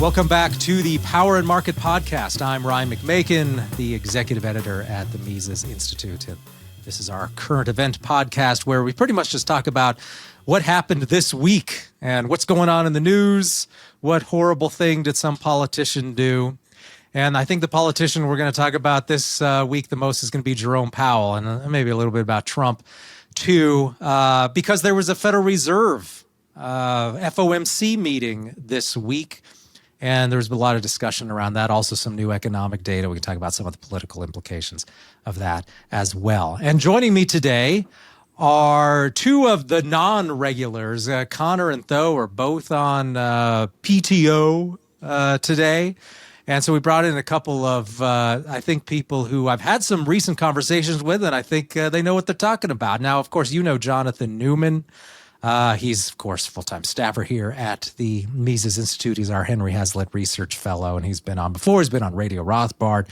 Welcome back to the Power and Market Podcast. I'm Ryan McMakin, the executive editor at the Mises Institute. And this is our current event podcast where we pretty much just talk about what happened this week and what's going on in the news, what horrible thing did some politician do. And I think the politician we're going to talk about this week the most is going to be Jerome Powell, and maybe a little bit about Trump too, because there was a Federal Reserve FOMC meeting this week. And there's been a lot of discussion around that. Also, some new economic data. We can talk about some of the political implications of that as well. And joining me today are two of the non-regulars. Connor and Tho are both on PTO today. And so we brought in a couple of, I think, people who I've had some recent conversations with, and I think they know what they're talking about. Now, of course, you know Jonathan Newman. He's, of course, full-time staffer here at the Mises Institute. He's our Henry Hazlitt Research Fellow, and he's been on before. He's been on Radio Rothbard,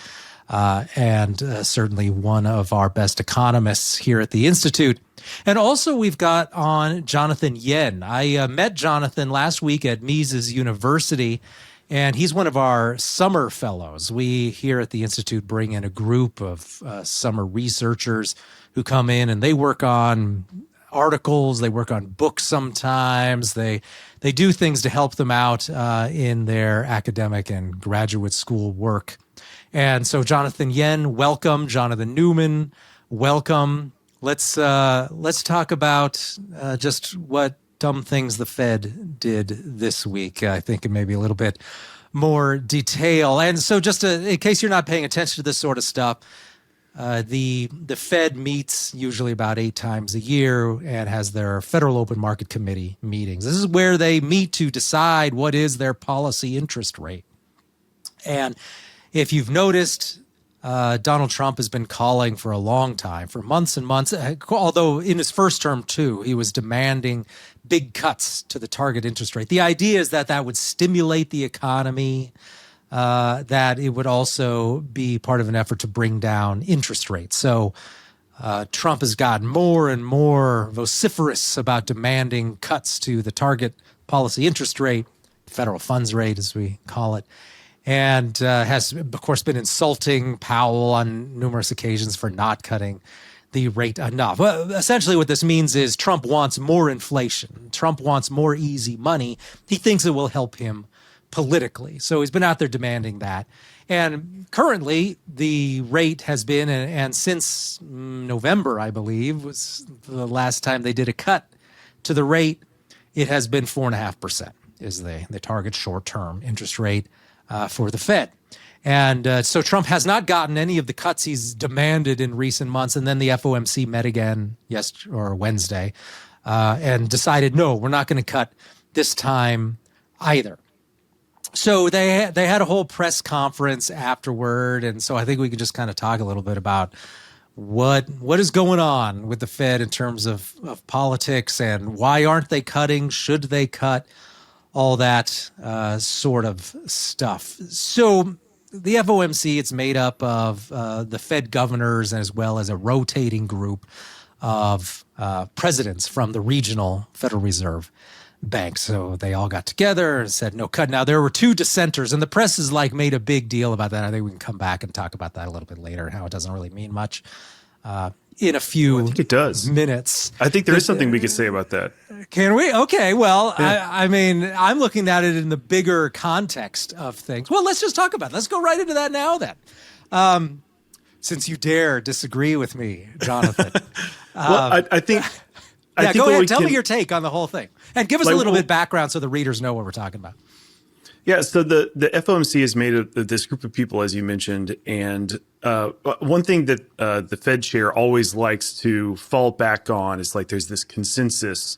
and certainly one of our best economists here at the Institute. And also we've got on Jonathan Yen. I met Jonathan last week at Mises University, and he's one of our summer fellows. We here at the Institute bring in a group of summer researchers who come in, and they work on articles, they work on books sometimes, they do things to help them out in their academic and graduate school work. And so Jonathan Yen, welcome. Jonathan Newman, welcome. Let's talk about just what dumb things the Fed did this week, I think in maybe a little bit more detail. And so just in case you're not paying attention to this sort of stuff, the Fed meets usually about 8 times a year and has their Federal Open Market Committee meetings. This is where they meet to decide what is their policy interest rate. And if you've noticed, Donald Trump has been calling for a long time, for months and months, although in his first term too, he was demanding big cuts to the target interest rate. The idea is that that would stimulate the economy, that it would also be part of an effort to bring down interest rates. So Trump has gotten more and more vociferous about demanding cuts to the target policy interest rate, federal funds rate as we call it, and has, of course, been insulting Powell on numerous occasions for not cutting the rate enough. Well, essentially what this means is Trump wants more inflation. Trump wants more easy money. He thinks it will help him politically. So he's been out there demanding that. And currently the rate has been, and since November, I believe, was the last time they did a cut to the rate, it has been 4.5% is the target short-term interest rate for the Fed. And so Trump has not gotten any of the cuts he's demanded in recent months. And then the FOMC met again Wednesday and decided, no, we're not going to cut this time either. So they had a whole press conference afterward, and so I think we could just kind of talk a little bit about what is going on with the Fed in terms of politics and why aren't they cutting, should they cut, all that sort of stuff. So the FOMC, it's made up of the Fed governors as well as a rotating group of presidents from the regional Federal Reserve banks. So they all got together and said no cut. Now there were 2 dissenters, and the press has made a big deal about that. I think we can come back and talk about that a little bit later and how it doesn't really mean much in a few I think it does. minutes. I think there is something we could say about that. Can we? Okay, well, Yeah. I mean, I'm looking at it in the bigger context of things. Well, let's just talk about it. Let's go right into that now then. Since you dare disagree with me, Jonathan. Well, I think... Yeah, go ahead. Tell me your take on the whole thing. And give us a little bit background so the readers know what we're talking about. Yeah, so the FOMC is made of this group of people, as you mentioned. And one thing that the Fed chair always likes to fall back on is there's this consensus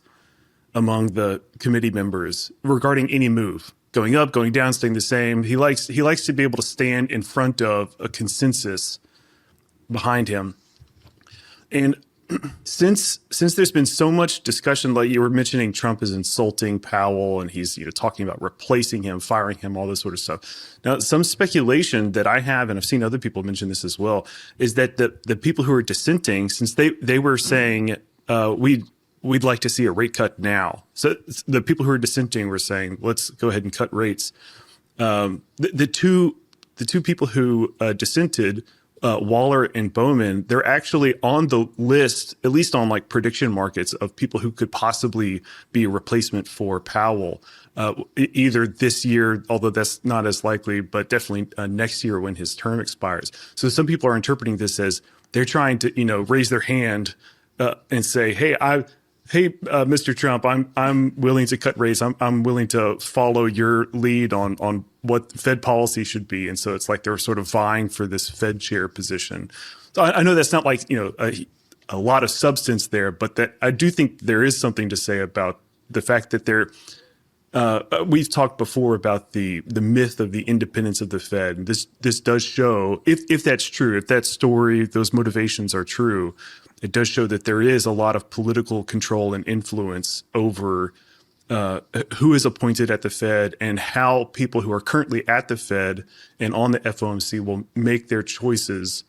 among the committee members regarding any move, going up, going down, staying the same. He likes to be able to stand in front of a consensus behind him. And since there's been so much discussion, like you were mentioning, Trump is insulting Powell and he's talking about replacing him, firing him, all this sort of stuff. Now, some speculation that I have, and I've seen other people mention this as well, is that the people who are dissenting, since they were saying we'd like to see a rate cut now. So the people who are dissenting were saying, let's go ahead and cut rates. The two people who dissented, Waller and Bowman, they're actually on the list, at least on like prediction markets, of people who could possibly be a replacement for Powell, either this year, although that's not as likely, but definitely next year when his term expires. So some people are interpreting this as they're trying to, raise their hand and say, Hey, Mr. Trump, I'm willing to cut rates. I'm willing to follow your lead on what Fed policy should be. And so it's like they're sort of vying for this Fed chair position. So I know that's not like, a lot of substance there, but that I do think there is something to say about the fact that we've talked before about the myth of the independence of the Fed. And this does show, if that's true, if that story, those motivations are true, it does show that there is a lot of political control and influence over who is appointed at the Fed and how people who are currently at the Fed and on the FOMC will make their choices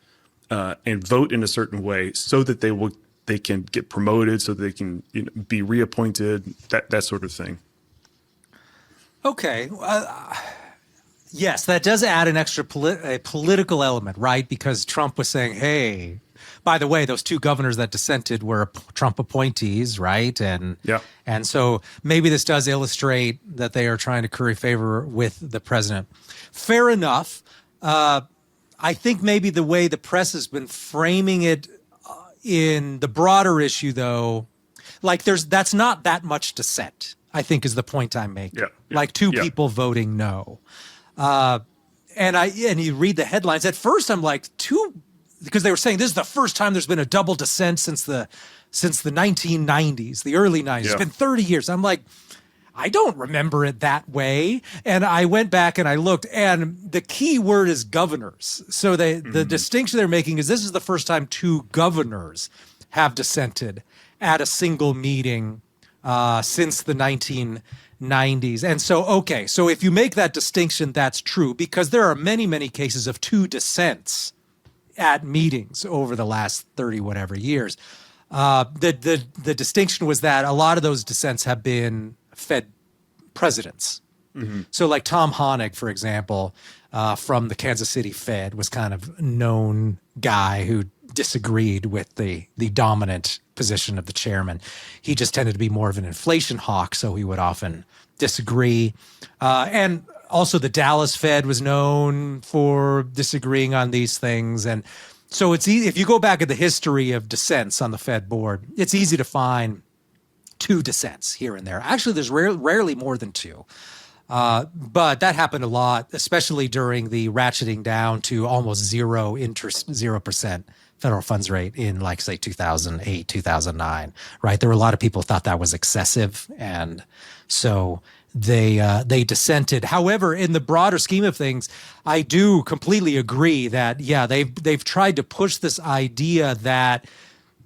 and vote in a certain way so that they can get promoted, so they can be reappointed, that sort of thing. Okay. Yes, that does add an extra political element, right? Because Trump was saying, hey, by the way, those two governors that dissented were Trump appointees, right? And so maybe this does illustrate that they are trying to curry favor with the president. Fair enough. I think maybe the way the press has been framing it in the broader issue, though, like that's not that much dissent, I think is the point I'm making. Like two people voting no. And you read the headlines. At first, I'm like, because they were saying this is the first time there's been a double dissent since the 1990s, the early 90s. It's been 30 years. I'm like, I don't remember it that way. And I went back and I looked, and the key word is governors. So the distinction they're making is this is the first time two governors have dissented at a single meeting since the 1990s. And so, so if you make that distinction, that's true, because there are many, many cases of two dissents at meetings over the last 30 whatever years. The distinction was that a lot of those dissents have been Fed presidents. So like Tom Honig, for example, from the Kansas City Fed, was kind of known guy who disagreed with the dominant position of the chairman. He just tended to be more of an inflation hawk, so he would often disagree. And also the Dallas Fed was known for disagreeing on these things. And so it's easy, if you go back at the history of dissents on the Fed board, it's easy to find two dissents here and there. Actually, there's rarely more than two. But that happened a lot, especially during the ratcheting down to almost zero interest, 0% federal funds rate in, like, say, 2008, 2009, right? There were a lot of people who thought that was excessive. And so they dissented. However, in the broader scheme of things, I do completely agree that, they've tried to push this idea that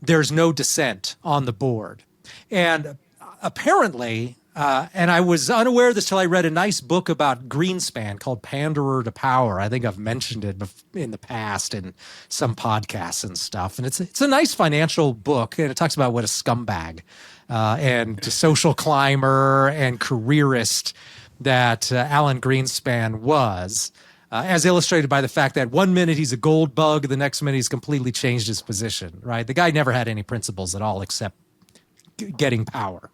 there's no dissent on the board. And apparently, and I was unaware of this till I read a nice book about Greenspan called Panderer to Power. I think I've mentioned it in the past in some podcasts and stuff. And it's a nice financial book, and it talks about what a scumbag and social climber and careerist that Alan Greenspan was, as illustrated by the fact that 1 minute he's a gold bug, the next minute he's completely changed his position, right? The guy never had any principles at all except getting power.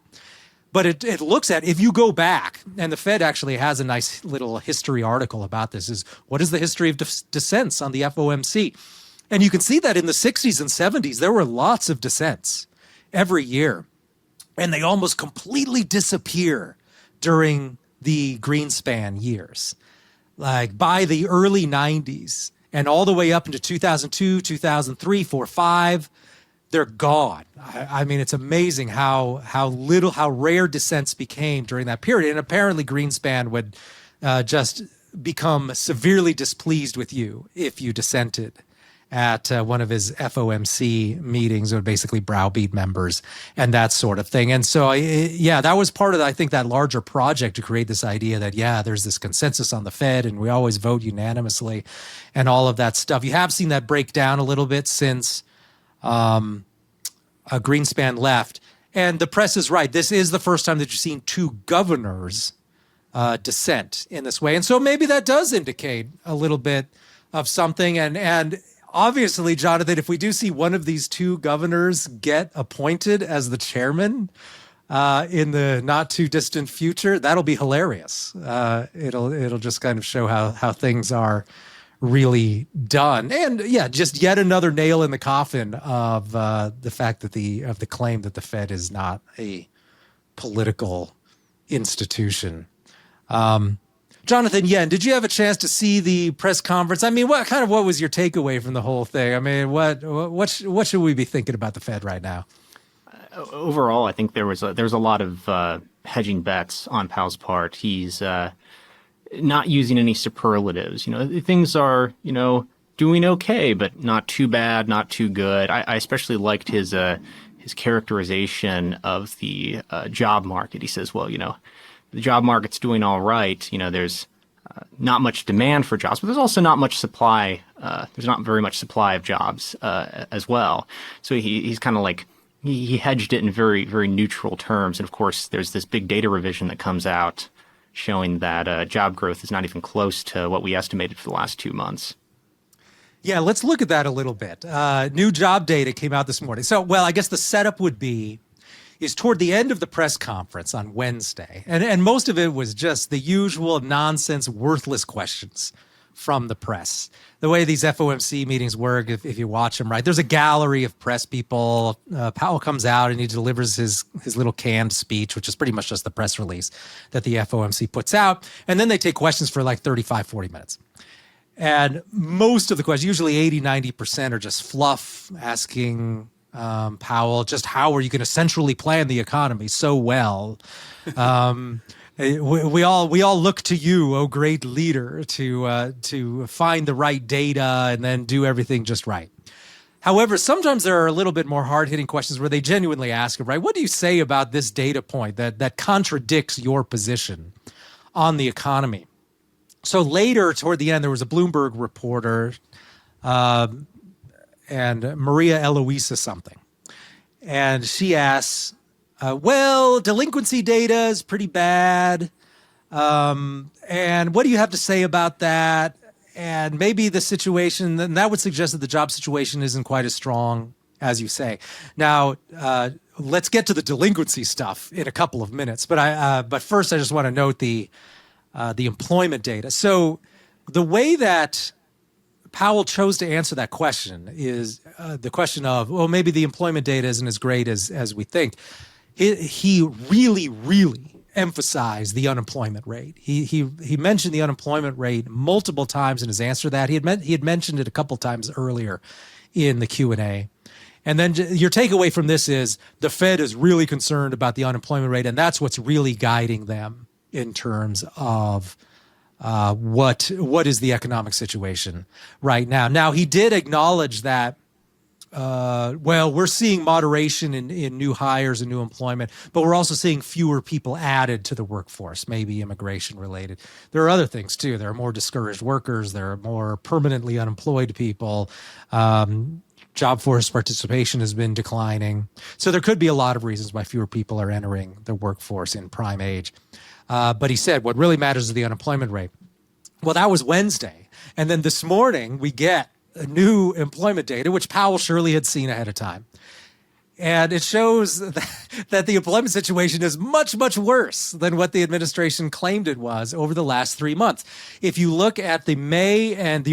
But it looks at, if you go back, and the Fed actually has a nice little history article about this, is what is the history of dissents on the FOMC? And you can see that in the 60s and 70s, there were lots of dissents every year. And they almost completely disappear during the Greenspan years. Like by the early 90s and all the way up into 2002, 2003, 4, 5, they're gone. I mean, it's amazing how rare dissents became during that period. And apparently Greenspan would just become severely displeased with you if you dissented at one of his FOMC meetings, would basically browbeat members and that sort of thing. And so, that was part of, I think, that larger project to create this idea that, there's this consensus on the Fed and we always vote unanimously and all of that stuff. You have seen that break down a little bit since Greenspan left. And the press is right. This is the first time that you've seen two governors dissent in this way. And so maybe that does indicate a little bit of something. And obviously, Jonathan, if we do see one of these two governors get appointed as the chairman in the not too distant future, that'll be hilarious. It'll just kind of show how things are really done. And yeah, just yet another nail in the coffin of the fact that the claim that the Fed is not a political institution. Jonathan Yen, did you have a chance to see the press conference? I mean, what was your takeaway from the whole thing? I mean, what should we be thinking about the Fed right now? Overall, I think there's a lot of hedging bets on Powell's part. He's not using any superlatives. Things are doing okay, but not too bad, not too good. I especially liked his characterization of the job market. He says, well, the job market's doing all right. There's not much demand for jobs, but there's also not much supply. There's not very much supply of jobs as well. So he's kind of like, he hedged it in very, very neutral terms. And of course, there's this big data revision that comes out showing that job growth is not even close to what we estimated for the last 2 months. Yeah, let's look at that a little bit. New job data came out this morning. So, I guess the setup is toward the end of the press conference on Wednesday. And most of it was just the usual nonsense, worthless questions from the press. The way these FOMC meetings work, if you watch them, right, there's a gallery of press people. Powell comes out and he delivers his little canned speech, which is pretty much just the press release that the FOMC puts out. And then they take questions for like 35, 40 minutes. And most of the questions, usually 80-90%, are just fluff, asking Powell, just how are you going to centrally plan the economy so well? We all look to you, oh great leader, to find the right data and then do everything just right. However, sometimes there are a little bit more hard-hitting questions where they genuinely ask him, right, what do you say about this data point that contradicts your position on the economy? So later, toward the end, there was a Bloomberg reporter, and Maria Eloisa something. And she asks, delinquency data is pretty bad. And what do you have to say about that? And maybe the situation, and that would suggest that the job situation isn't quite as strong as you say. Now, let's get to the delinquency stuff in a couple of minutes. But first, I just want to note the employment data. So the way that Powell chose to answer that question is the question of, maybe the employment data isn't as great as we think. He really, really emphasized the unemployment rate. He mentioned the unemployment rate multiple times in his answer to that. He had mentioned it a couple times earlier in the Q&A. And then your takeaway from this is the Fed is really concerned about the unemployment rate, and that's what's really guiding them in terms of what is the economic situation right now. Now, he did acknowledge that, we're seeing moderation in new hires and new employment, but we're also seeing fewer people added to the workforce, maybe immigration related. There are other things too. There are more discouraged workers. There are more permanently unemployed people. Job force participation has been declining. So there could be a lot of reasons why fewer people are entering the workforce in prime age. But he said what really matters is the unemployment rate. Well, that was Wednesday. And then this morning we get a new employment data, which Powell surely had seen ahead of time. And it shows that the employment situation is much, much worse than what the administration claimed it was over the last 3 months. If you look at the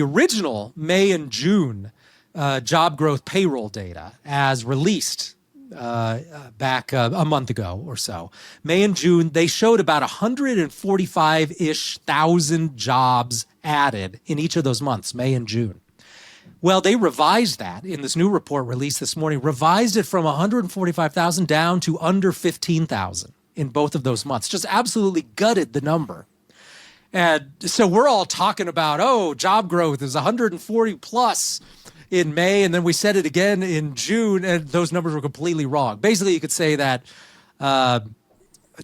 original May and June job growth payroll data as released back a month ago or so, May and June, they showed about 145-ish thousand jobs added in each of those months, May and June. Well, they revised that in this new report released this morning, revised it from 145,000 down to under 15,000 in both of those months. Just absolutely gutted the number. And so we're all talking about, job growth is 140 plus in May, and then we said it again in June, and those numbers were completely wrong. Basically, you could say that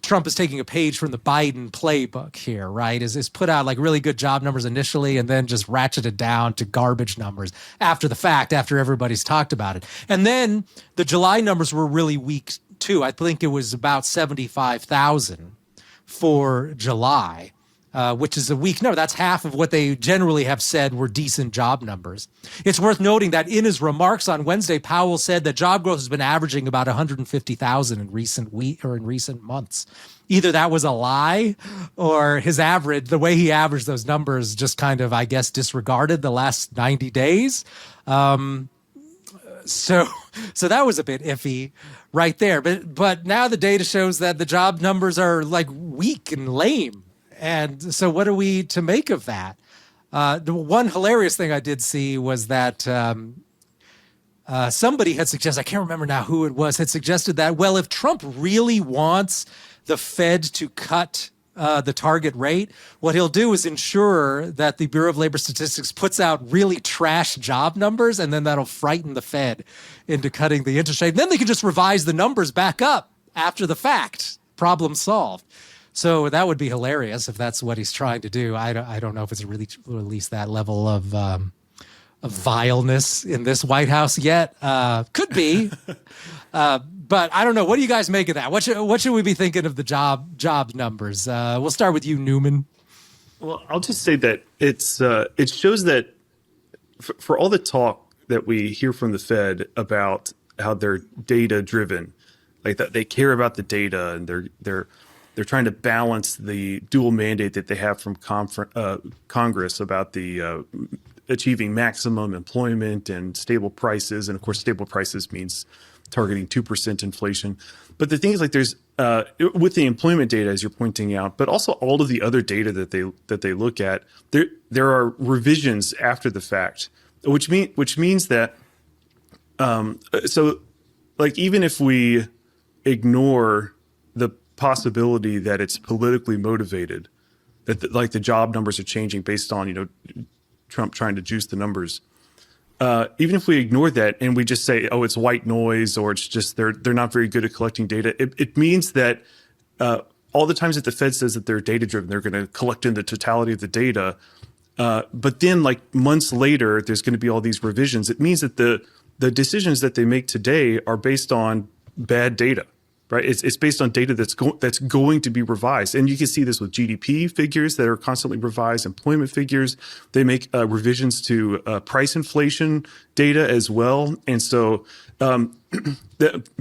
Trump is taking a page from the Biden playbook here, right? Is put out like really good job numbers initially and then just ratcheted down to garbage numbers after the fact, after everybody's talked about it. And then the July numbers were really weak too. I think it was about 75,000 for July, which is a weak number. That's half of what they generally have said were decent job numbers. It's worth noting that in his remarks on Wednesday, Powell said that job growth has been averaging about 150,000 in recent months. Either that was a lie or his average, the way he averaged those numbers just kind of, I guess, disregarded the last 90 days. So that was a bit iffy right there. But now the data shows that the job numbers are like weak and lame. And so what are we to make of that? The one hilarious thing I did see was that somebody had suggested, I can't remember now who it was, had suggested that, well, if Trump really wants the Fed to cut the target rate, what he'll do is ensure that the Bureau of Labor Statistics puts out really trash job numbers, and then that'll frighten the Fed into cutting the interest rate. And then they can just revise the numbers back up after the fact. Problem solved. So that would be hilarious if that's what he's trying to do. I don't know if it's really released that level of vileness in this White House yet. Could be. But I don't know. What do you guys make of that? What should we be thinking of the job numbers? We'll start with you, Newman. Well, I'll just say that it shows that for all the talk that we hear from the Fed about how they're data driven, like that they care about the data and they're trying to balance the dual mandate that they have from Congress about the achieving maximum employment and stable prices. And of course, stable prices means targeting 2% inflation. But the thing is, like, there's with the employment data, as you're pointing out, but also all of the other data that they look at, there are revisions after the fact, which means that so like even if we ignore the possibility that it's politically motivated, that the job numbers are changing based on Trump trying to juice the numbers. Even if we ignore that and we just say, oh, it's white noise, or it's just they're not very good at collecting data, it means that all the times that the Fed says that they're data driven, they're going to collect in the totality of the data. But then, like months later, there's going to be all these revisions. It means that the decisions that they make today are based on bad data. Right, it's based on data that's going to be revised, and you can see this with GDP figures that are constantly revised, employment figures. They make revisions to price inflation data as well, and so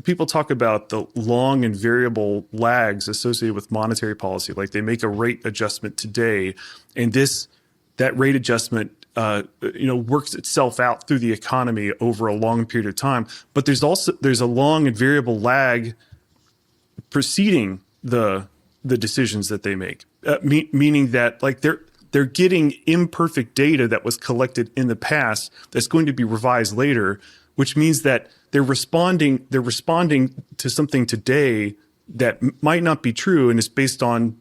people talk about the long and variable lags associated with monetary policy. Like they make a rate adjustment today, and that rate adjustment works itself out through the economy over a long period of time. But there's a long and variable lag preceding the decisions that they make, meaning that like they're getting imperfect data that was collected in the past that's going to be revised later, which means that they're responding to something today that might not be true and is based on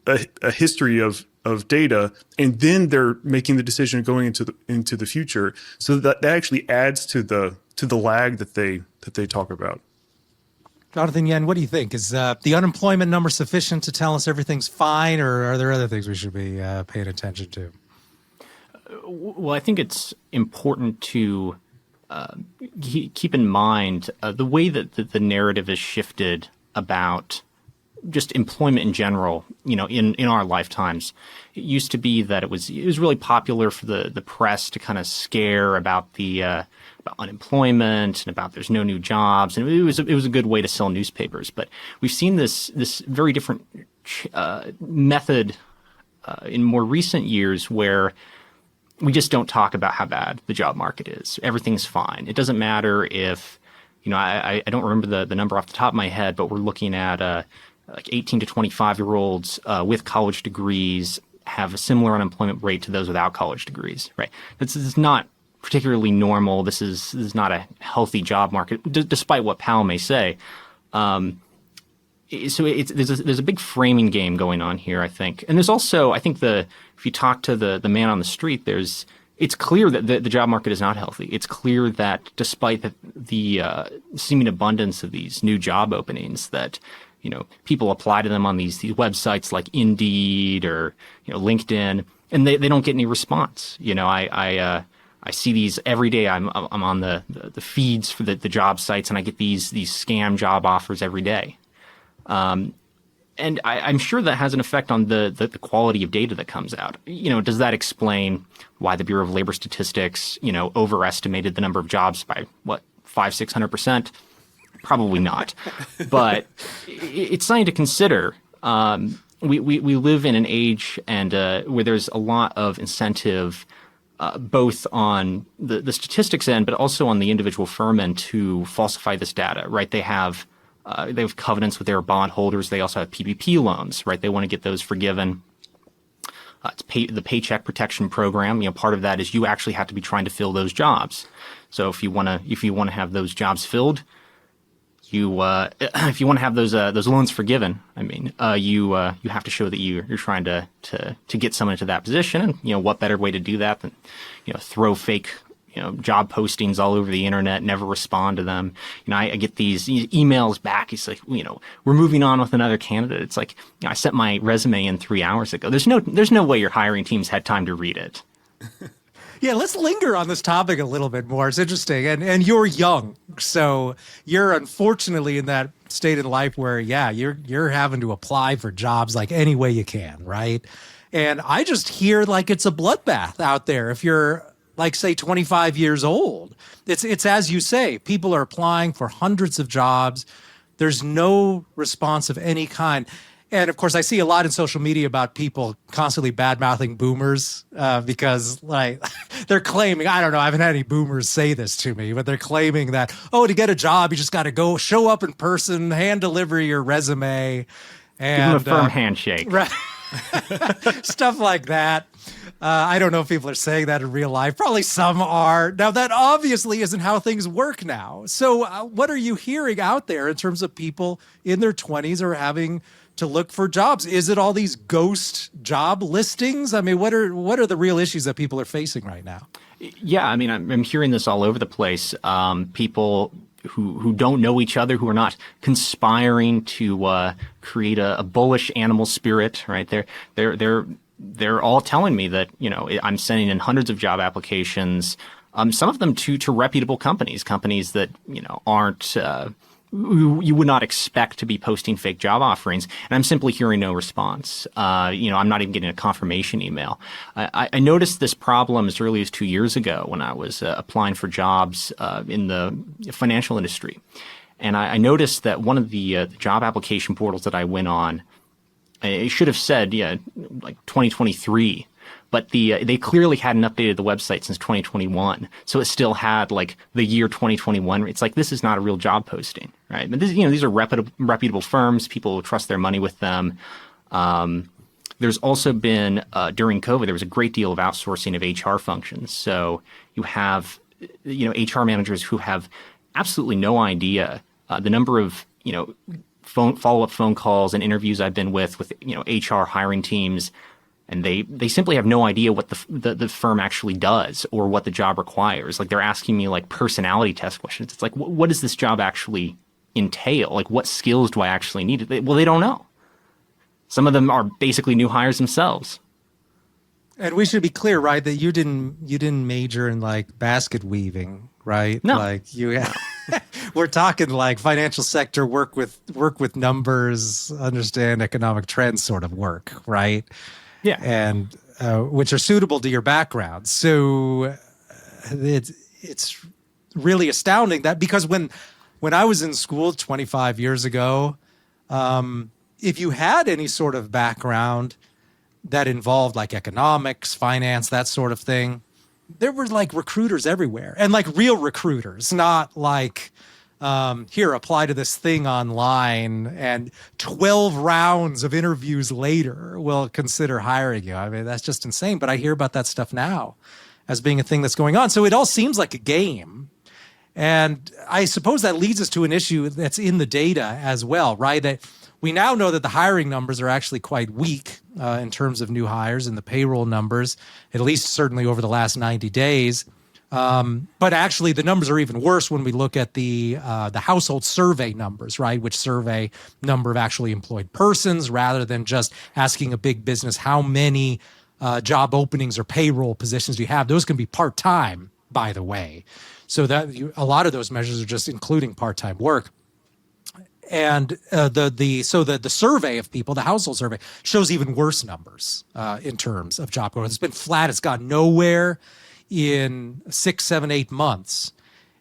a history of data, and then they're making the decision going into the future. So that actually adds to the lag that they talk about. Jonathan Yen, what do you think? Is the unemployment number sufficient to tell us everything's fine, or are there other things we should be paying attention to? Well, I think it's important to keep in mind the way that the narrative is shifted about just employment in general, in our lifetimes. It used to be that it was really popular for the press to kind of scare about about unemployment and about there's no new jobs, and it was a good way to sell newspapers. But we've seen this very different method in more recent years where we just don't talk about how bad the job market is. Everything's fine. It doesn't matter if I don't remember the number off the top of my head, but we're looking at like 18 to 25-year-olds with college degrees have a similar unemployment rate to those without college degrees, right? This is not particularly normal. This is not a healthy job market, despite what Powell may say. So there's a big framing game going on here, I think. And there's also, I think if you talk to the man on the street, it's clear that the job market is not healthy. It's clear that despite the seeming abundance of these new job openings, that people apply to them on these websites like Indeed or LinkedIn, and they don't get any response. I see these every day. I'm on the feeds for the job sites, and I get these scam job offers every day. And I'm sure that has an effect on the quality of data that comes out. Does that explain why the Bureau of Labor Statistics, overestimated the number of jobs by 500-600%? Probably not. But it's something to consider. We live in an age where there's a lot of incentive, both on the statistics end, but also on the individual firm end to falsify this data, right? They have covenants with their bondholders. They also have PPP loans, right? They want to get those forgiven. It's the Paycheck Protection Program. Part of that is you actually have to be trying to fill those jobs. So if you want to have those jobs filled, if you want to have those loans forgiven, you have to show that you're trying to get someone into that position. And what better way to do that than throw fake job postings all over the internet, never respond to them. I get these emails back. It's like, we're moving on with another candidate. It's like, I sent my resume in 3 hours ago. There's no way your hiring teams had time to read it. Yeah, let's linger on this topic a little bit more. It's interesting. And you're young. So you're unfortunately in that state in life where, you're having to apply for jobs like any way you can, right? And I just hear like it's a bloodbath out there. If you're like, say, 25 years old, it's as you say, people are applying for hundreds of jobs. There's no response of any kind. And of course, I see a lot in social media about people constantly bad-mouthing boomers because like they're claiming, I don't know, I haven't had any boomers say this to me, but they're claiming that, to get a job, you just got to go show up in person, hand deliver your resume. And, give them a firm handshake. Right. Stuff like that. I don't know if people are saying that in real life. Probably some are. Now, that obviously isn't how things work now. So what are you hearing out there in terms of people in their 20s are having to look for jobs? Is it all these ghost job listings? What are the real issues that people are facing right now? Yeah, I'm hearing this all over the place. People who don't know each other, who are not conspiring to create a bullish animal spirit, right? They're all telling me that I'm sending in hundreds of job applications, some of them to reputable companies that aren't. You would not expect to be posting fake job offerings, and I'm simply hearing no response. I'm not even getting a confirmation email. I noticed this problem as early as 2 years ago when I was applying for jobs in the financial industry, and I noticed that one of the job application portals that I went on, it should have said like 2023. But they clearly hadn't updated the website since 2021, so it still had like the year 2021. It's like, this is not a real job posting, right? But these are reputable firms. People trust their money with them. There's also been during COVID, there was a great deal of outsourcing of HR functions. So you have HR managers who have absolutely no idea the number of follow-up phone calls and interviews I've been with HR hiring teams. And they simply have no idea what the firm actually does or what the job requires. Like, they're asking me like personality test questions. It's like, what does this job actually entail? Like, what skills do I actually need? Well, they don't know. Some of them are basically new hires themselves. And we should be clear, right, that you didn't major in like basket weaving, right? No. Like we're talking like financial sector work with numbers, understand economic trends sort of work, right? Yeah. And which are suitable to your background. So it's really astounding that, because when I was in school 25 years ago, if you had any sort of background that involved like economics, finance, that sort of thing, there were like recruiters everywhere, and like real recruiters, not like, here, apply to this thing online and 12 rounds of interviews later will consider hiring you. That's just insane. But I hear about that stuff now as being a thing that's going on. So it all seems like a game. And I suppose that leads us to an issue that's in the data as well, right? That we now know that the hiring numbers are actually quite weak in terms of new hires and the payroll numbers, at least certainly over the last 90 days. But actually, the numbers are even worse when we look at the household survey numbers, right? Which survey number of actually employed persons, rather than just asking a big business how many job openings or payroll positions do you have. Those can be part-time, by the way. So that a lot of those measures are just including part-time work. And the survey of people, the household survey, shows even worse numbers in terms of job growth. It's been flat. It's gone nowhere in 6, 7, 8 months.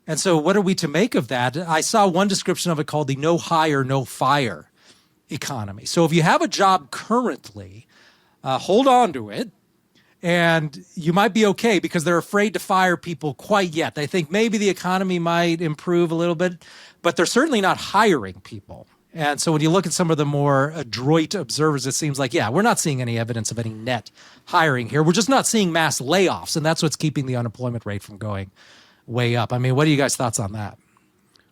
And so what are we to make of that? I saw one description of it called the no hire, no fire economy. So if you have a job currently, hold on to it. And you might be okay because they're afraid to fire people quite yet. They think maybe the economy might improve a little bit, but they're certainly not hiring people. And so when you look at some of the more adroit observers, it seems like, yeah, we're not seeing any evidence of any net hiring here. We're just not seeing mass layoffs, and that's what's keeping the unemployment rate from going way up. I mean, what are you guys' thoughts on that?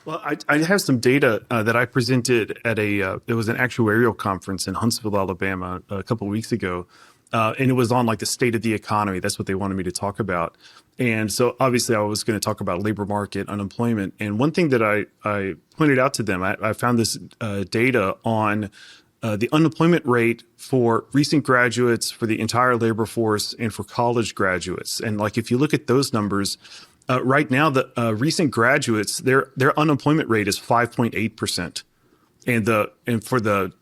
Well, I have some data that I presented at it was an actuarial conference in Huntsville, Alabama, a couple of weeks ago. And it was on like the state of the economy. That's what they wanted me to talk about. And so obviously I was going to talk about labor market unemployment. And one thing that I pointed out to them, I found this data on the unemployment rate for recent graduates, for the entire labor force, and for college graduates. And like if you look at those numbers, right now the recent graduates, their unemployment rate is 5.8%. And for the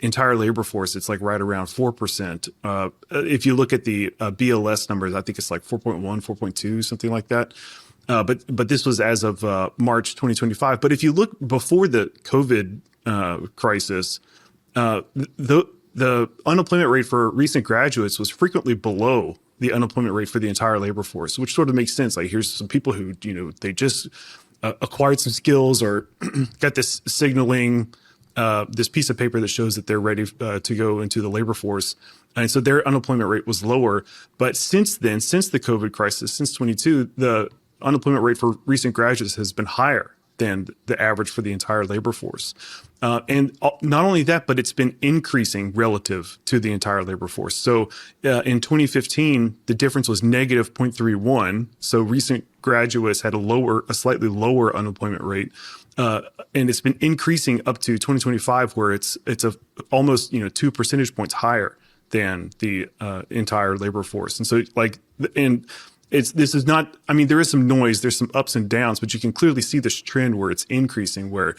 entire labor force, it's like right around 4%. If you look at the BLS numbers, I think it's like 4.1, 4.2, something like that. But this was as of March 2025. But if you look before the COVID crisis, the unemployment rate for recent graduates was frequently below the unemployment rate for the entire labor force, which sort of makes sense. Like here's some people who, they just acquired some skills or got this signaling, this piece of paper that shows that they're ready to go into the labor force. And so their unemployment rate was lower. But since then, since the COVID crisis, since 22, the unemployment rate for recent graduates has been higher than the average for the entire labor force. And not only that, but it's been increasing relative to the entire labor force. So in 2015, the difference was negative 0.31. So recent graduates had a slightly lower unemployment rate. And it's been increasing up to 2025, where it's almost 2 percentage points higher than the entire labor force. And so this is not. I mean, there is some noise, there's some ups and downs, but you can clearly see this trend where it's increasing, where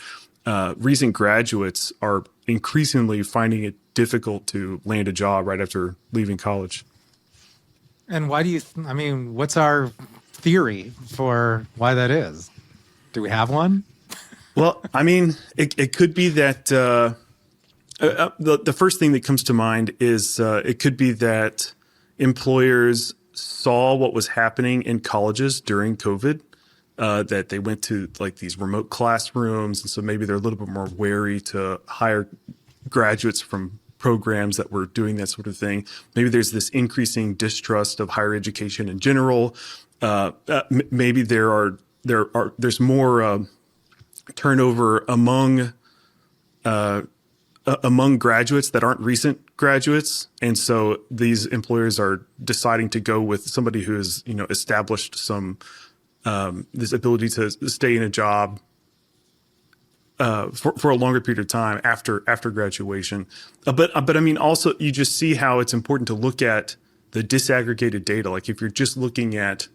recent graduates are increasingly finding it difficult to land a job right after leaving college. And why do you? What's our theory for why that is? Do we have one? Well, I mean, it could be that the first thing that comes to mind is it could be that employers saw what was happening in colleges during COVID, that they went to like these remote classrooms. And so maybe they're a little bit more wary to hire graduates from programs that were doing that sort of thing. Maybe there's this increasing distrust of higher education in general. Maybe there's more turnover among graduates that aren't recent graduates, and so these employers are deciding to go with somebody who has established some this ability to stay in a job for a longer period of time after graduation. But I mean, also you just see how it's important to look at the disaggregated data. Like if you're just looking at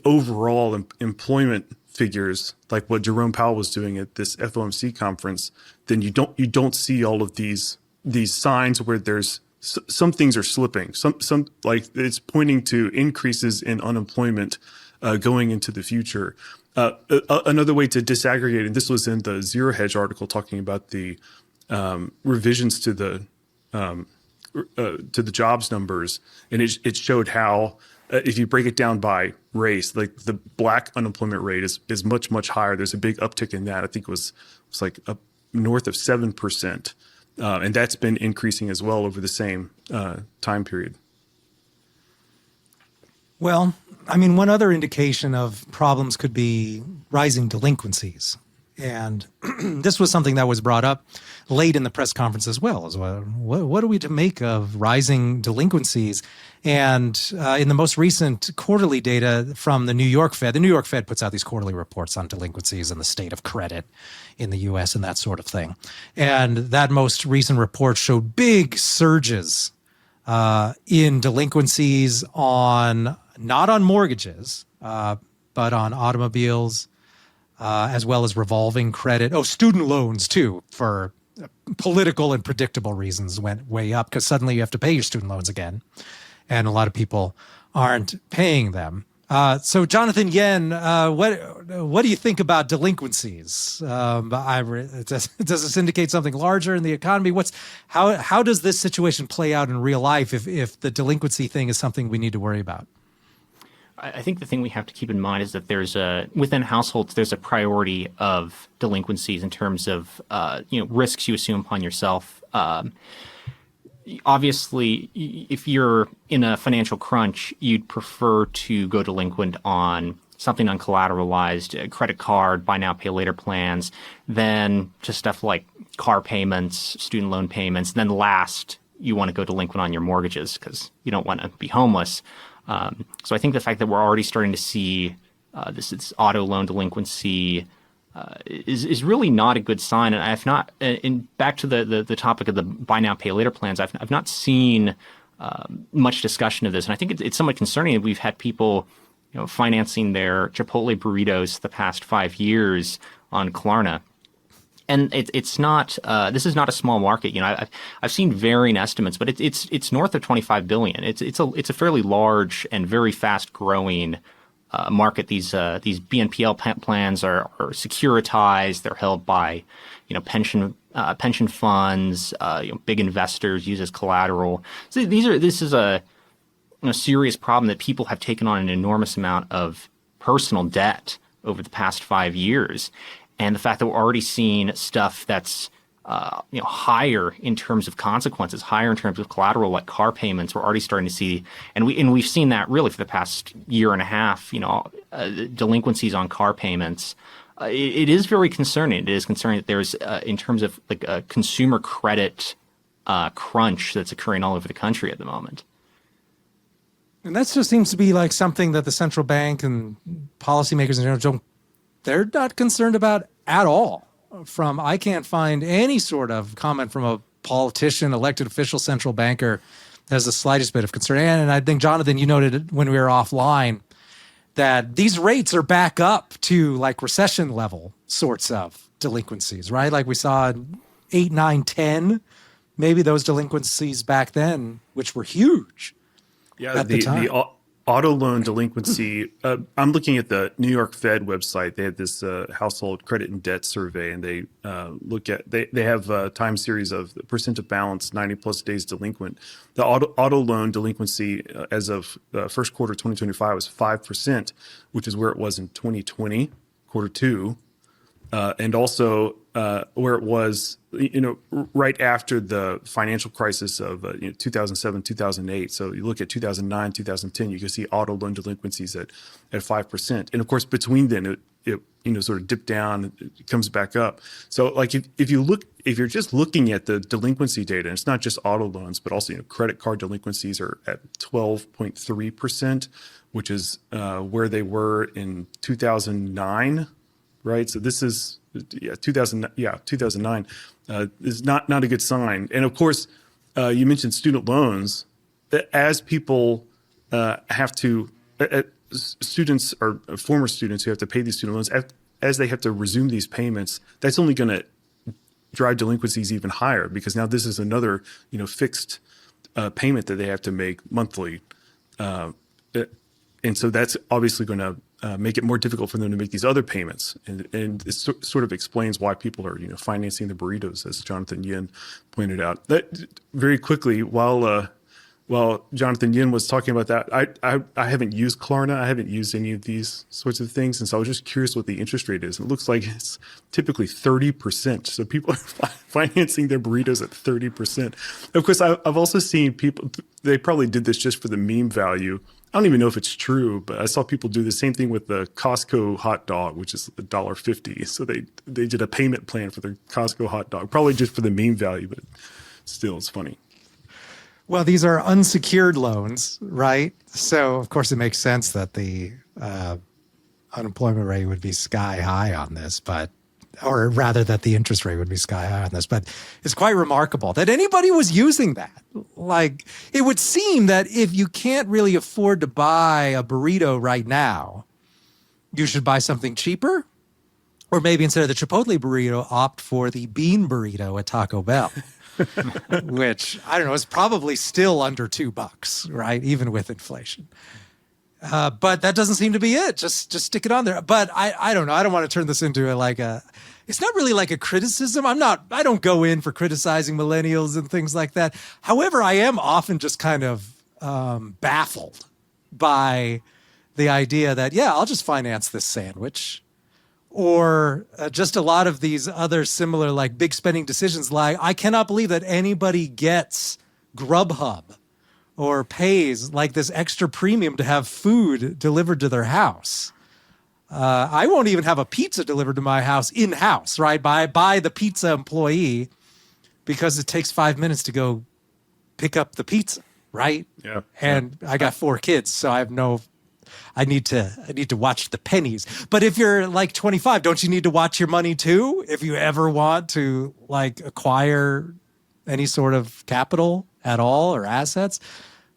overall employment figures, like what Jerome Powell was doing at this FOMC conference, then you don't see all of these signs where there's some things are slipping. Some like it's pointing to increases in unemployment going into the future. Another way to disaggregate, and this was in the Zero Hedge article talking about the revisions to the jobs numbers, and it showed how if you break it down by race, like the Black unemployment rate is much higher. There's a big uptick in that. I think it was like up north of 7%, and that's been increasing as well over the same time period. Well, I mean, one other indication of problems could be rising delinquencies. And this was something that was brought up late in the press conference as well. What are we to make of rising delinquencies? And in the most recent quarterly data from the New York Fed puts out these quarterly reports on delinquencies and the state of credit in the U.S. and that sort of thing. And that most recent report showed big surges in delinquencies not on mortgages, but on automobiles, as well as revolving credit. Oh, student loans too, for political and predictable reasons, went way up because suddenly you have to pay your student loans again. And a lot of people aren't paying them. So Jonathan Yen, what do you think about delinquencies? Does this indicate something larger in the economy? How does this situation play out in real life if the delinquency thing is something we need to worry about? I think the thing we have to keep in mind is that within households, there's a priority of delinquencies in terms of risks you assume upon yourself. Obviously, if you're in a financial crunch, you'd prefer to go delinquent on something uncollateralized, a credit card, buy now, pay later plans, than just stuff like car payments, student loan payments. And then last, you want to go delinquent on your mortgages because you don't want to be homeless. So I think the fact that we're already starting to see this auto loan delinquency is really not a good sign. And I've not, and back to the topic of the buy now, pay later plans, I've not seen much discussion of this. And I think it's somewhat concerning that we've had people financing their Chipotle burritos the past 5 years on Klarna. And it's not. This is not a small market. I've seen varying estimates, but it's north of 25 billion. It's a fairly large and very fast growing market. These BNPL plans are securitized. They're held by pension funds. Big investors use as collateral. So this is a serious problem that people have taken on an enormous amount of personal debt over the past 5 years. And the fact that we're already seeing stuff that's higher in terms of consequences, higher in terms of collateral, like car payments, we're already starting to see, and we've seen that really for the past year and a half. Delinquencies on car payments. It is very concerning. It is concerning that there's, in terms of like a consumer credit crunch that's occurring all over the country at the moment. And that just seems to be like something that the central bank and policymakers in general they're not concerned about at all. I can't find any sort of comment from a politician, elected official, central banker that has the slightest bit of concern. And I think, Jonathan, you noted when we were offline that these rates are back up to like recession level sorts of delinquencies, right? Like we saw 8, 9, 10, maybe those delinquencies back then, which were huge. Yeah, at the time. The auto loan delinquency. I'm looking at the New York Fed website. They had this household credit and debt survey, and they they have a time series of the percent of balance 90 plus days delinquent. The auto loan delinquency as of first quarter 2025 was 5%, which is where it was in 2020 quarter two, and also where it was right after the financial crisis of 2007, 2008. So you look at 2009, 2010, you can see auto loan delinquencies at 5%. And of course, between then, it sort of dipped down, it comes back up. So like if you're just looking at the delinquency data, and it's not just auto loans, but also credit card delinquencies are at 12.3%, which is where they were in 2009, right? So this is 2009 is not a good sign. And of course, you mentioned student loans. As people have to, students or former students who have to pay these student loans, as they have to resume these payments, that's only going to drive delinquencies even higher, because now this is another fixed payment that they have to make monthly, and so that's obviously going to make it more difficult for them to make these other payments. And it sort of explains why people are, financing the burritos, as Jonathan Yen pointed out. That very quickly, while Jonathan Yen was talking about that, I haven't used Klarna. I haven't used any of these sorts of things. And so I was just curious what the interest rate is. It looks like it's typically 30%. So people are financing their burritos at 30%. Of course, I've also seen people, they probably did this just for the meme value. I don't even know if it's true, but I saw people do the same thing with the Costco hot dog, which is $1.50. So they did a payment plan for their Costco hot dog, probably just for the meme value, but still, it's funny. Well, these are unsecured loans, right? So, of course, it makes sense that the unemployment rate would be sky high on this, or rather that the interest rate would be sky high on this. But it's quite remarkable that anybody was using that. Like, it would seem that if you can't really afford to buy a burrito right now, you should buy something cheaper. Or maybe instead of the Chipotle burrito, opt for the bean burrito at Taco Bell, which, I don't know, is probably still under $2, right? Even with inflation. But that doesn't seem to be it. Just stick it on there. But I don't know. I don't want to turn this into it's not really like a criticism. I don't go in for criticizing millennials and things like that. However, I am often just kind of baffled by the idea that, yeah, I'll just finance this sandwich. Or just a lot of these other similar like big spending decisions. Like, I cannot believe that anybody gets Grubhub or pays like this extra premium to have food delivered to their house. I won't even have a pizza delivered to my house in-house, right? By the pizza employee, because it takes 5 minutes to go pick up the pizza, right? Yeah. And I got 4 kids, so I need to watch the pennies. But if you're like 25, don't you need to watch your money too? If you ever want to like acquire any sort of capital at all or assets.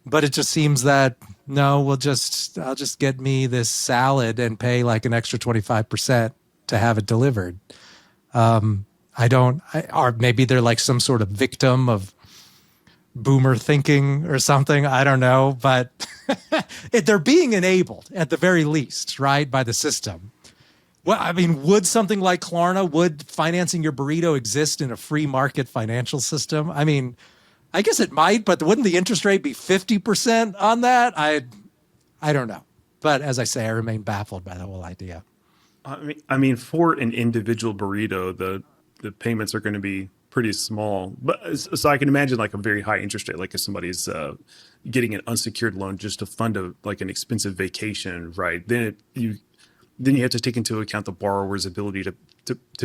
But it just seems that no, I'll just get me this salad and pay like an extra 25% to have it delivered. Or maybe they're like some sort of victim of boomer thinking or something. I don't know, but they're being enabled at the very least, right, by the system. Well, I mean, would something like Klarna, would financing your burrito exist in a free market financial system? I mean, I guess it might, but wouldn't the interest rate be 50% on that? I don't know. But as I say, I remain baffled by the whole idea. I mean, for an individual burrito, the payments are going to be pretty small. But so I can imagine like a very high interest rate, like if somebody's getting an unsecured loan just to fund an expensive vacation, right? Then you have to take into account the borrower's ability to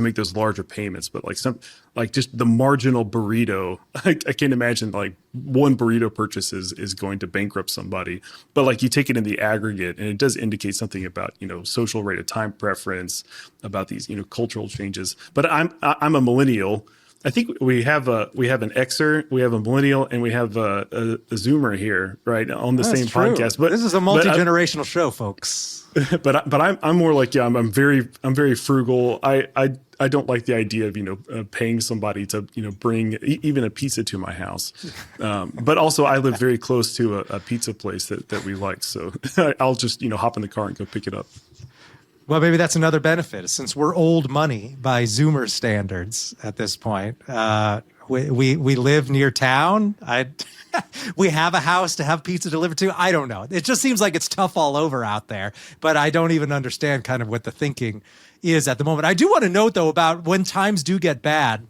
make those larger payments. But like just the marginal burrito, I can't imagine like one burrito purchase is going to bankrupt somebody. But like you take it in the aggregate, and it does indicate something about social rate of time preference, about these cultural changes. But I'm a millennial. I think we have an Xer, we have a millennial, and we have a Zoomer here, right, on the same true. Podcast. But this is a multi-generational show, folks. But I'm more like, yeah, I'm very frugal. I don't like the idea of paying somebody to bring even a pizza to my house. But also I live very close to a pizza place that we like, so I'll just hop in the car and go pick it up. Well, maybe that's another benefit. Since we're old money by Zoomer standards at this point, we live near town. We have a house to have pizza delivered to. I don't know. It just seems like it's tough all over out there, but I don't even understand kind of what the thinking is at the moment. I do want to note, though, about when times do get bad.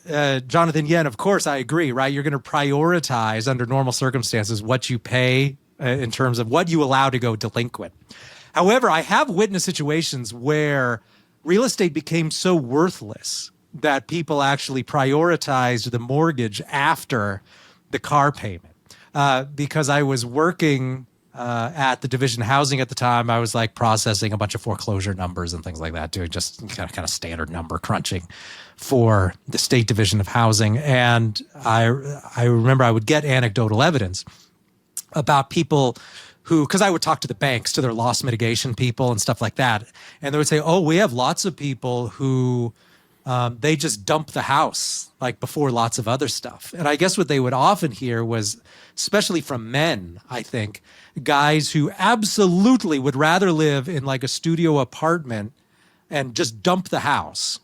Jonathan Yen, of course, I agree, right? You're going to prioritize under normal circumstances what you pay in terms of what you allow to go delinquent. However, I have witnessed situations where real estate became so worthless that people actually prioritized the mortgage after the car payment. Because I was working at the Division of Housing at the time, I was like processing a bunch of foreclosure numbers and things like that, doing just kind of standard number crunching for the State Division of Housing. And I remember I would get anecdotal evidence about people who, because I would talk to the banks, to their loss mitigation people and stuff like that. And they would say, oh, we have lots of people who they just dump the house like before lots of other stuff. And I guess what they would often hear was, especially from men, I think, guys who absolutely would rather live in like a studio apartment and just dump the house,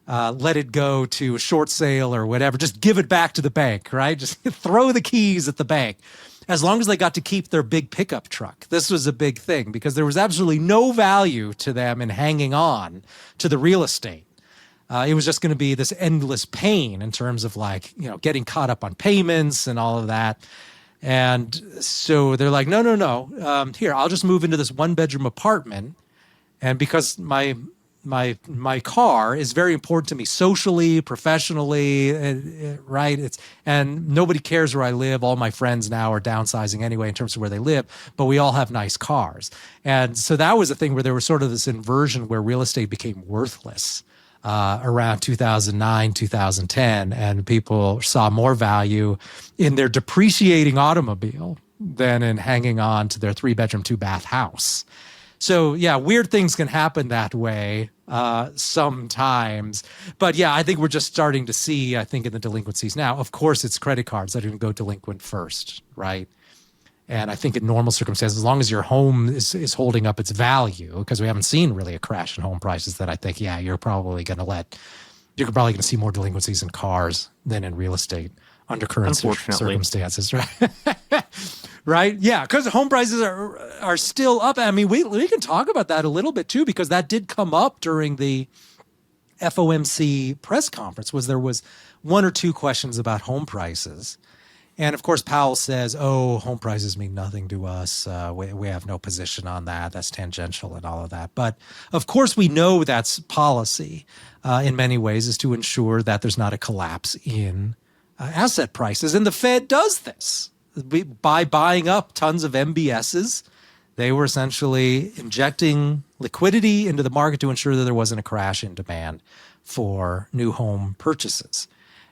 let it go to a short sale or whatever, just give it back to the bank, right? Just throw the keys at the bank. As long as they got to keep their big pickup truck. This was a big thing because there was absolutely no value to them in hanging on to the real estate. It was just going to be this endless pain in terms of like, getting caught up on payments and all of that. And so they're like, no. Here, I'll just move into this 1-bedroom apartment. And because my car is very important to me socially, professionally, right? And nobody cares where I live. All my friends now are downsizing anyway in terms of where they live, but we all have nice cars. And so that was a thing where there was sort of this inversion where real estate became worthless around 2009, 2010, and people saw more value in their depreciating automobile than in hanging on to their 3-bedroom, 2-bath house. So yeah, weird things can happen that way sometimes. But yeah, I think we're just starting to see, I think, in the delinquencies now. Of course, it's credit cards that are going to go delinquent first, right? And I think in normal circumstances, as long as your home is holding up its value, because we haven't seen really a crash in home prices, that I think, yeah, you're probably going to see more delinquencies in cars than in real estate under current circumstances, right? Right? Yeah, because home prices are still up. I mean, we can talk about that a little bit too, because that did come up during the FOMC press conference. There was one or two questions about home prices. And of course, Powell says, oh, home prices mean nothing to us. We have no position on that. That's tangential and all of that. But of course, we know that's policy in many ways, is to ensure that there's not a collapse in asset prices. And the Fed does this by buying up tons of MBSs. They were essentially injecting liquidity into the market to ensure that there wasn't a crash in demand for new home purchases,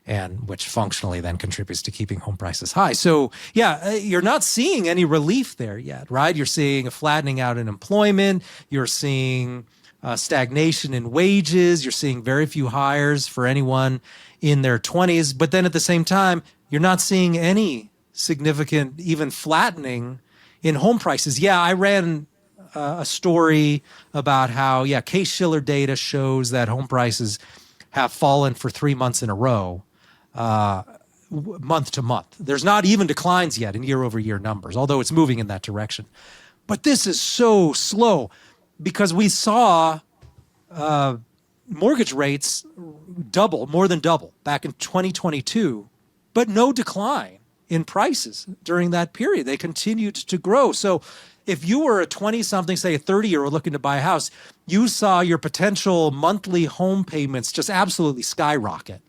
and which functionally then contributes to keeping home prices high. So yeah, you're not seeing any relief there yet, right? You're seeing a flattening out in employment. You're seeing stagnation in wages. You're seeing very few hires for anyone in their 20s. But then at the same time, you're not seeing any significant even flattening in home prices. Yeah, I ran a story about how, Case-Shiller data shows that home prices have fallen for 3 months in a row. Month to month. There's not even declines yet in year-over-year numbers, although it's moving in that direction. But this is so slow because we saw mortgage rates more than double back in 2022, but no decline in prices during that period. They continued to grow. So if you were a 20-something, say a 30-year-old looking to buy a house, you saw your potential monthly home payments just absolutely skyrocket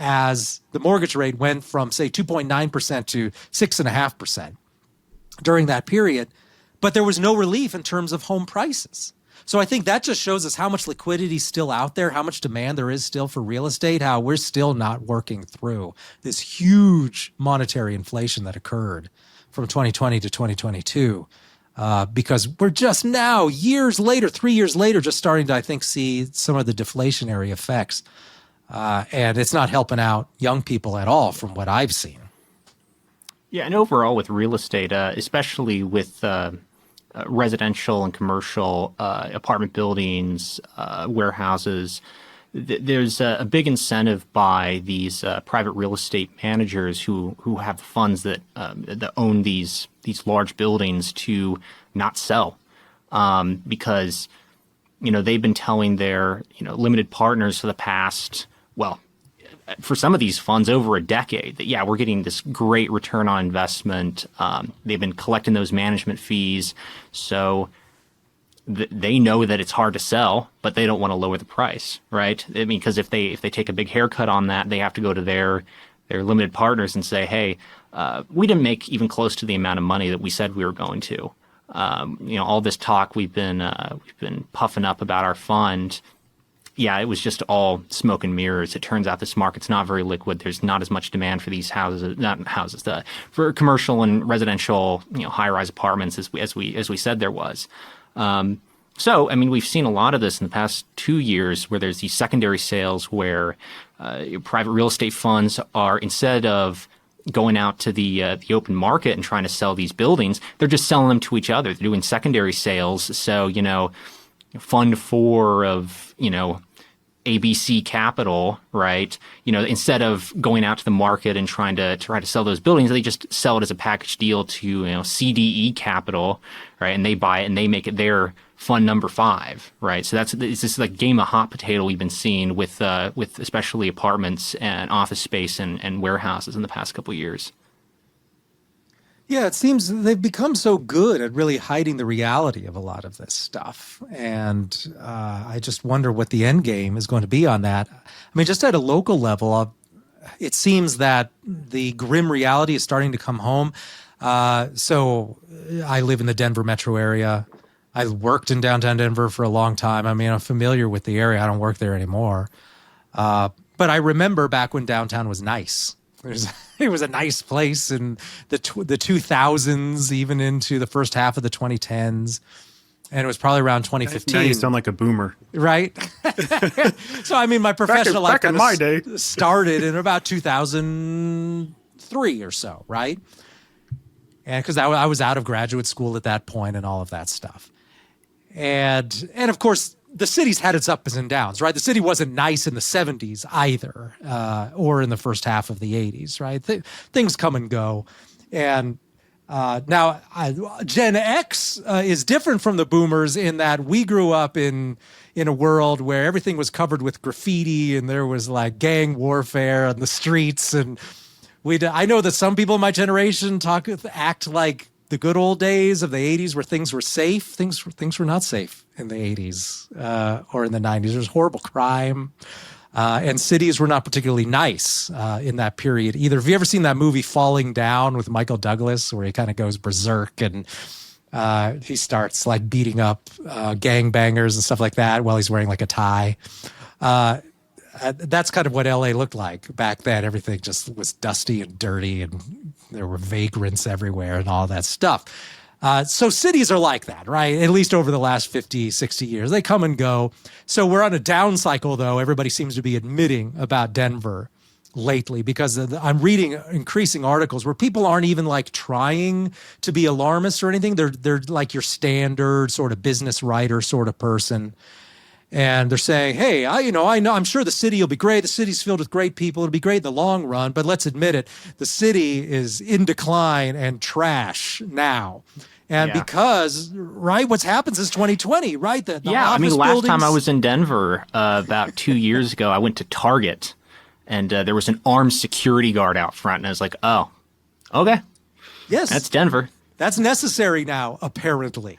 as the mortgage rate went from, say, 2.9% to 6.5% during that period. But there was no relief in terms of home prices. So I think that just shows us how much liquidity is still out there, how much demand there is still for real estate, how we're still not working through this huge monetary inflation that occurred from 2020 to 2022. Because we're just now, 3 years later, just starting to, I think, see some of the deflationary effects. And it's not helping out young people at all from what I've seen. Yeah, and overall with real estate, especially with residential and commercial apartment buildings, warehouses, there's a big incentive by these private real estate managers who have funds that own these large buildings to not sell because they've been telling their limited partners for the past, for some of these funds over a decade, that we're getting this great return on investment. They've been collecting those management fees, so they know that it's hard to sell, but they don't want to lower the price, right? I mean, because if they take a big haircut on that, they have to go to their limited partners and say, hey, we didn't make even close to the amount of money that we said we were going to. All this talk we've been puffing up about our fund. Yeah, it was just all smoke and mirrors. It turns out this market's not very liquid. There's not as much demand for these for commercial and residential, high-rise apartments as we said there was. So, I mean, we've seen a lot of this in the past 2 years where there's these secondary sales where private real estate funds are, instead of going out to the open market and trying to sell these buildings, they're just selling them to each other. They're doing secondary sales. So, Fund 4 of, ABC Capital, right? Instead of going out to the market and trying to sell those buildings, they just sell it as a package deal to, CDE Capital, right? And they buy it and they make it their fund number 5, right? So it's this like game of hot potato we've been seeing with especially apartments and office space and warehouses in the past couple of years. Yeah, it seems they've become so good at really hiding the reality of a lot of this stuff. And I just wonder what the end game is going to be on that. I mean, just at a local level, it seems that the grim reality is starting to come home. So I live in the Denver metro area. I worked in downtown Denver for a long time. I mean, I'm familiar with the area. I don't work there anymore. But I remember back when downtown was nice. It was a nice place in the 2000s, even into the first half of the 2010s. and it was probably around Now 2015. you sound like a boomer. Right? So, I mean, my professional life back in my day started in about 2003 or so, right? And because I was out of graduate school at that point and all of that stuff. And of course, the city's had its ups and downs, right? The city wasn't nice in the 70s either, or in the first half of the 80s, right? Things come and go. And now Gen X is different from the boomers in that we grew up in a world where everything was covered with graffiti and there was like gang warfare on the streets. And I know that some people in my generation act like the good old days of the 80s where things were safe. Things were not safe in the 80s or in the 90s. There was horrible crime. And cities were not particularly nice in that period either. Have you ever seen that movie Falling Down with Michael Douglas, where he kind of goes berserk and he starts like beating up gangbangers and stuff like that while he's wearing like a tie? That's kind of what LA looked like back then. Everything just was dusty and dirty and there were vagrants everywhere and all that stuff. So cities are like that, right? At least over the last 50, 60 years. They come and go. So we're on a down cycle, though. Everybody seems to be admitting about Denver lately because I'm reading increasing articles where people aren't even like trying to be alarmist or anything. They're like your standard sort of business writer sort of person. And they're saying, hey, I know, I'm sure the city will be great. The city's filled with great people. It'll be great in the long run. But let's admit it, the city is in decline and trash now. And because, right, what's happened since 2020, right? The I mean, last buildings... time I was in Denver about 2 years ago, I went to Target and there was an armed security guard out front. And I was like, oh, okay. Yes. That's Denver. That's necessary now, apparently.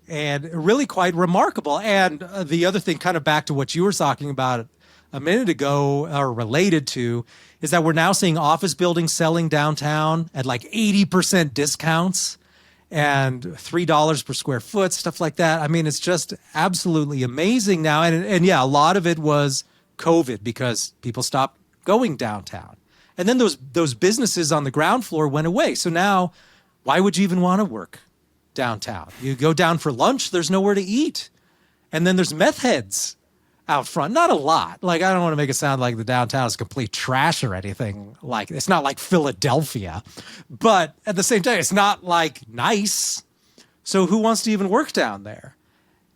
And really quite remarkable. And the other thing, kind of back to what you were talking about a minute ago, or related to, is that we're now seeing office buildings selling downtown at like 80% discounts and $3 per square foot, stuff like that. I mean, it's just absolutely amazing now. And yeah, a lot of it was COVID because people stopped going downtown. And then those businesses on the ground floor went away. So now, why would you even want to work downtown? You go down for lunch, there's nowhere to eat. And then there's meth heads out front. Not a lot. Like, I don't want to make it sound like the downtown is complete trash or anything. Like, it's not like Philadelphia. But at the same time, it's not like nice. So who wants to even work down there?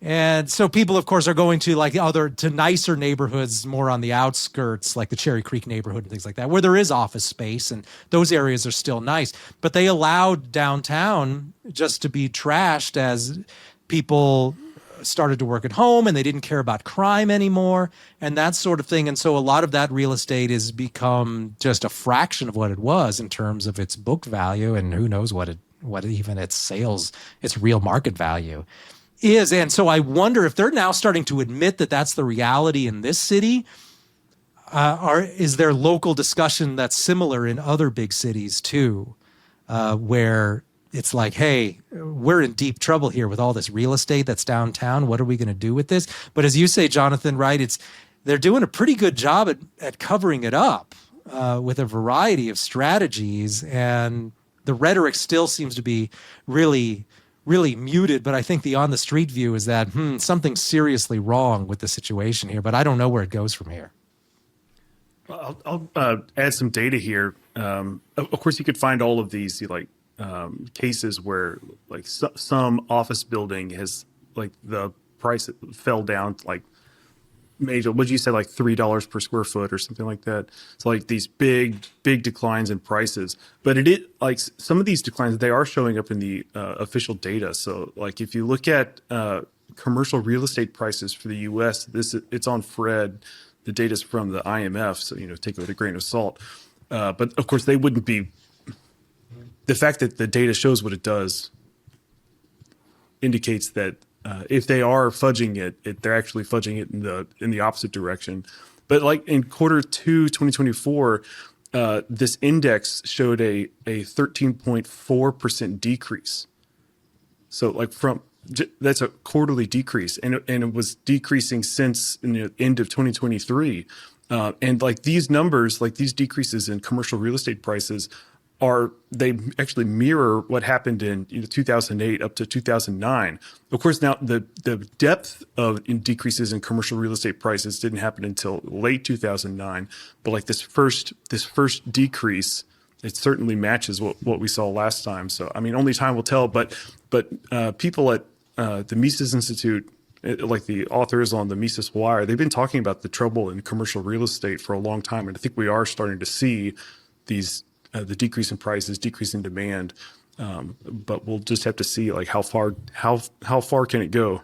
And so people, of course, are going to like to nicer neighborhoods more on the outskirts, like the Cherry Creek neighborhood and things like that, where there is office space and those areas are still nice. But they allowed downtown just to be trashed as people started to work at home and they didn't care about crime anymore and that sort of thing. And so a lot of that real estate has become just a fraction of what it was in terms of its book value, and who knows what even its sales, its real market value is. And so I wonder if they're now starting to admit that that's the reality in this city. Is there local discussion that's similar in other big cities too, where it's like, hey, we're in deep trouble here with all this real estate that's downtown. What are we going to do with this? But as you say, Jonathan, right, they're doing a pretty good job at covering it up with a variety of strategies. And the rhetoric still seems to be really muted, but I think the on the street view is that something's seriously wrong with the situation here, but I don't know where it goes from here. I'll add some data here. Of course, you could find all of these cases where like some office building has like the price fell down like major. What did you say, like $3 per square foot or something like that? It's like these big declines in prices. But like some of these declines, they are showing up in the official data. So like if you look at commercial real estate prices for the U.S., it's on Fred. The data's from the IMF, so take it with a grain of salt. But of course, they wouldn't be. The fact that the data shows what it does indicates that if they are fudging it, they're actually fudging it in the opposite direction. But like in quarter 2, 2024, this index showed a 13.4% decrease. So like that's a quarterly decrease, and it was decreasing since the end of 2023. And like these numbers, like these decreases in commercial real estate prices, they actually mirror what happened in 2008 up to 2009. Of course, now the depth of decreases in commercial real estate prices didn't happen until late 2009. But like this first decrease, it certainly matches what we saw last time. So I mean, only time will tell. But people at the Mises Institute, like the authors on the Mises Wire, they've been talking about the trouble in commercial real estate for a long time, and I think we are starting to see these. The decrease in prices, decrease in demand, but we'll just have to see like how far can it go.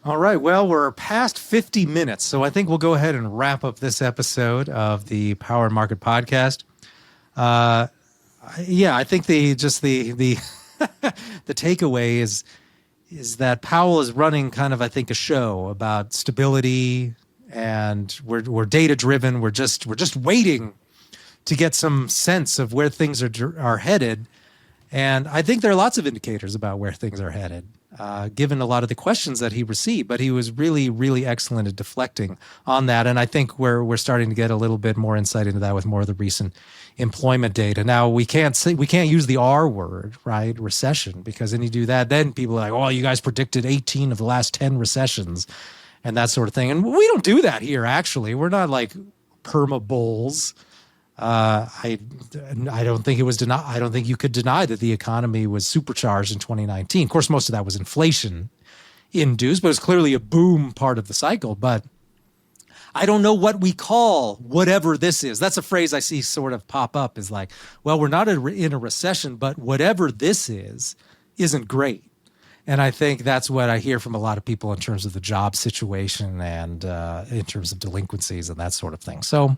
All right. Well, we're past 50 minutes, so I think we'll go ahead and wrap up this episode of the Power and Market Podcast. I think the the takeaway is that Powell is running kind of, I think, a show about stability, and we're data driven. We're just waiting to get some sense of where things are headed. And I think there are lots of indicators about where things are headed, given a lot of the questions that he received. But he was really, really excellent at deflecting on that. And I think we're starting to get a little bit more insight into that with more of the recent employment data. Now, we can't use the R word, right? Recession, because then you do that, then people are like, oh, you guys predicted 18 of the last 10 recessions and that sort of thing. And we don't do that here, actually. We're not like perma bulls. I don't think I don't think you could deny that the economy was supercharged in 2019. Of course, most of that was inflation induced, but it was clearly a boom part of the cycle. But I don't know what we call whatever this is. That's a phrase I see sort of pop up, is like, well, we're not in a recession, but whatever this is isn't great. And I think that's what I hear from a lot of people in terms of the job situation and in terms of delinquencies and that sort of thing. So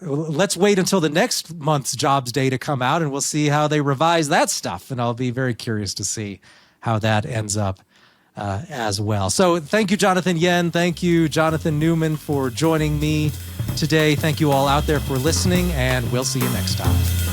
let's wait until the next month's jobs data come out, and we'll see how they revise that stuff. And I'll be very curious to see how that ends up as well. So thank you, Jonathan Yen. Thank you, Jonathan Newman, for joining me today. Thank you all out there for listening, and we'll see you next time.